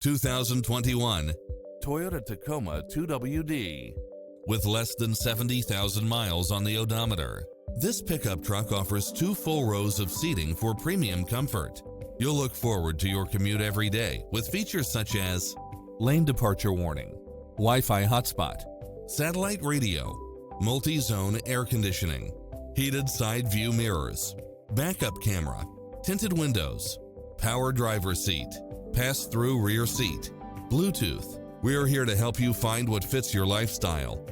2021 Toyota Tacoma 2WD. With less than 70,000 miles on the odometer, this pickup truck offers 2 full rows of seating for premium comfort. You'll look forward to your commute every day with features such as lane departure warning, Wi-Fi hotspot, satellite radio, multi-zone air conditioning, heated side view mirrors, backup camera, tinted windows, power driver seat, pass-through rear seat, Bluetooth. We're here to help you find what fits your lifestyle.